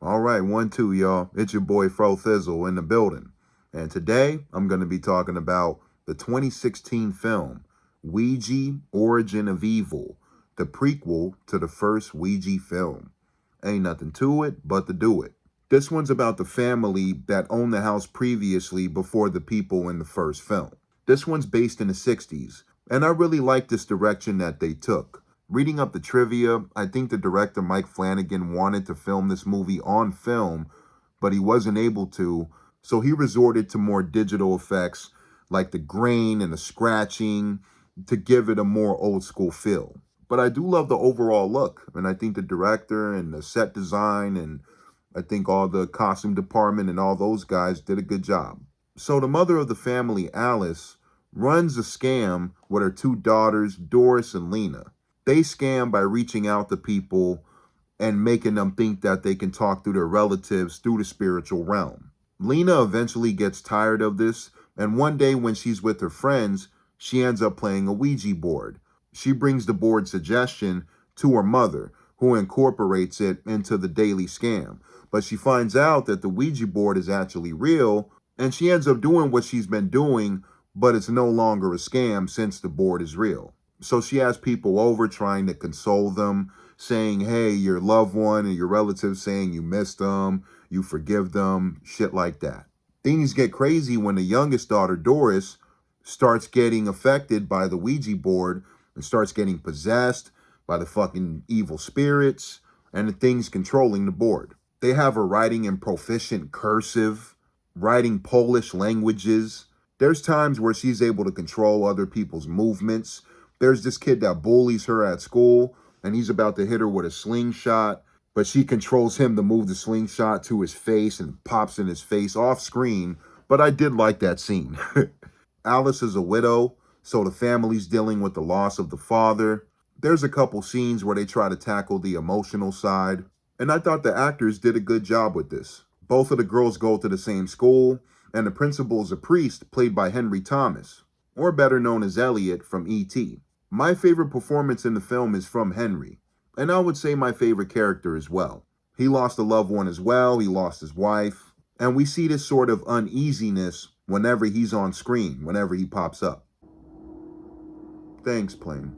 All right, 1-2, y'all. It's your boy Fro Thizzle in the building. And today I'm going to be talking about the 2016 film, Ouija, Origin of Evil, the prequel to the first Ouija film. Ain't nothing to it but to do it. This one's about the family that owned the house previously before the people in the first film. This one's based in the 60s, and I really like this direction that they took. Reading up the trivia, I think the director Mike Flanagan wanted to film this movie on film, but he wasn't able to, so he resorted to more digital effects like the grain and the scratching to give it a more old school feel. But I do love the overall look, and I think the director and the set design and I think all the costume department and all those guys did a good job. So the mother of the family, Alice, runs a scam with her two daughters, Doris and Lena. They scam by reaching out to people and making them think that they can talk through their relatives through the spiritual realm. Lena eventually gets tired of this, and one day when she's with her friends, she ends up playing a Ouija board. She brings the board suggestion to her mother, who incorporates it into the daily scam. But she finds out that the Ouija board is actually real, and she ends up doing what she's been doing, but it's no longer a scam since the board is real. So she has people over trying to console them, saying, hey, your loved one and your relatives saying you missed them, you forgive them, shit like that. Things get crazy when the youngest daughter, Doris, starts getting affected by the Ouija board and starts getting possessed by the fucking evil spirits and the things controlling the board. They have her writing in proficient cursive, writing Polish languages. There's times where she's able to control other people's movements. There's this kid that bullies her at school, and he's about to hit her with a slingshot, but she controls him to move the slingshot to his face and pops in his face off screen. But I did like that scene. Alice is a widow, so the family's dealing with the loss of the father. There's a couple scenes where they try to tackle the emotional side, and I thought the actors did a good job with this. Both of the girls go to the same school, and the principal is a priest played by Henry Thomas, or better known as Elliot from E.T. My favorite performance in the film is from Henry, and I would say my favorite character as well. He lost a loved one as well, he lost his wife, and we see this sort of uneasiness whenever he's on screen, whenever he pops up. Thanks, Plane.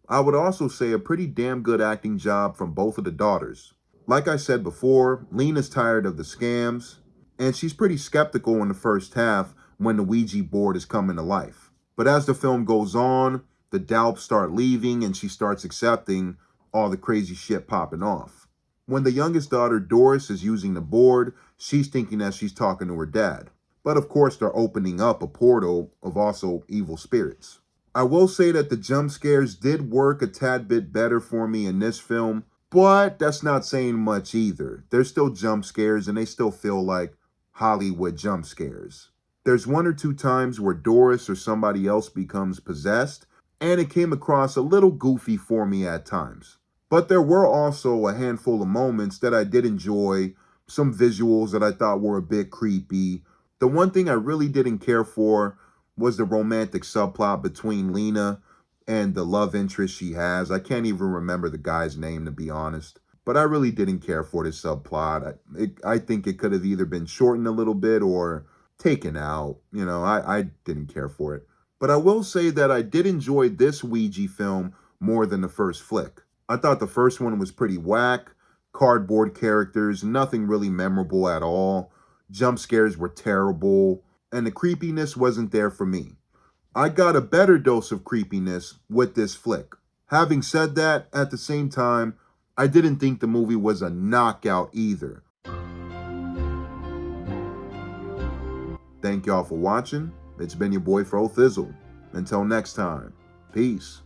I would also say a pretty damn good acting job from both of the daughters. Like I said before, Lena's tired of the scams, and she's pretty skeptical in the first half when the Ouija board is coming to life. But as the film goes on, the doubts start leaving and she starts accepting all the crazy shit popping off. When the youngest daughter, Doris, is using the board, she's thinking that she's talking to her dad. But of course, they're opening up a portal of also evil spirits. I will say that the jump scares did work a tad bit better for me in this film, but that's not saying much either. There's still jump scares and they still feel like Hollywood jump scares. There's one or two times where Doris or somebody else becomes possessed, and it came across a little goofy for me at times. But there were also a handful of moments that I did enjoy, some visuals that I thought were a bit creepy. The one thing I really didn't care for was the romantic subplot between Lena and the love interest she has. I can't even remember the guy's name, to be honest. But I really didn't care for this subplot. I think it could have either been shortened a little bit or taken out. You know, I didn't care for it. But I will say that I did enjoy this Ouija film more than the first flick. I thought the first one was pretty whack. Cardboard characters, nothing really memorable at all. Jump scares were terrible, and the creepiness wasn't there for me. I got a better dose of creepiness with this flick. Having said that, at the same time, I didn't think the movie was a knockout either. Thank y'all for watching. It's been your boy Fro Thizzle. Until next time, peace.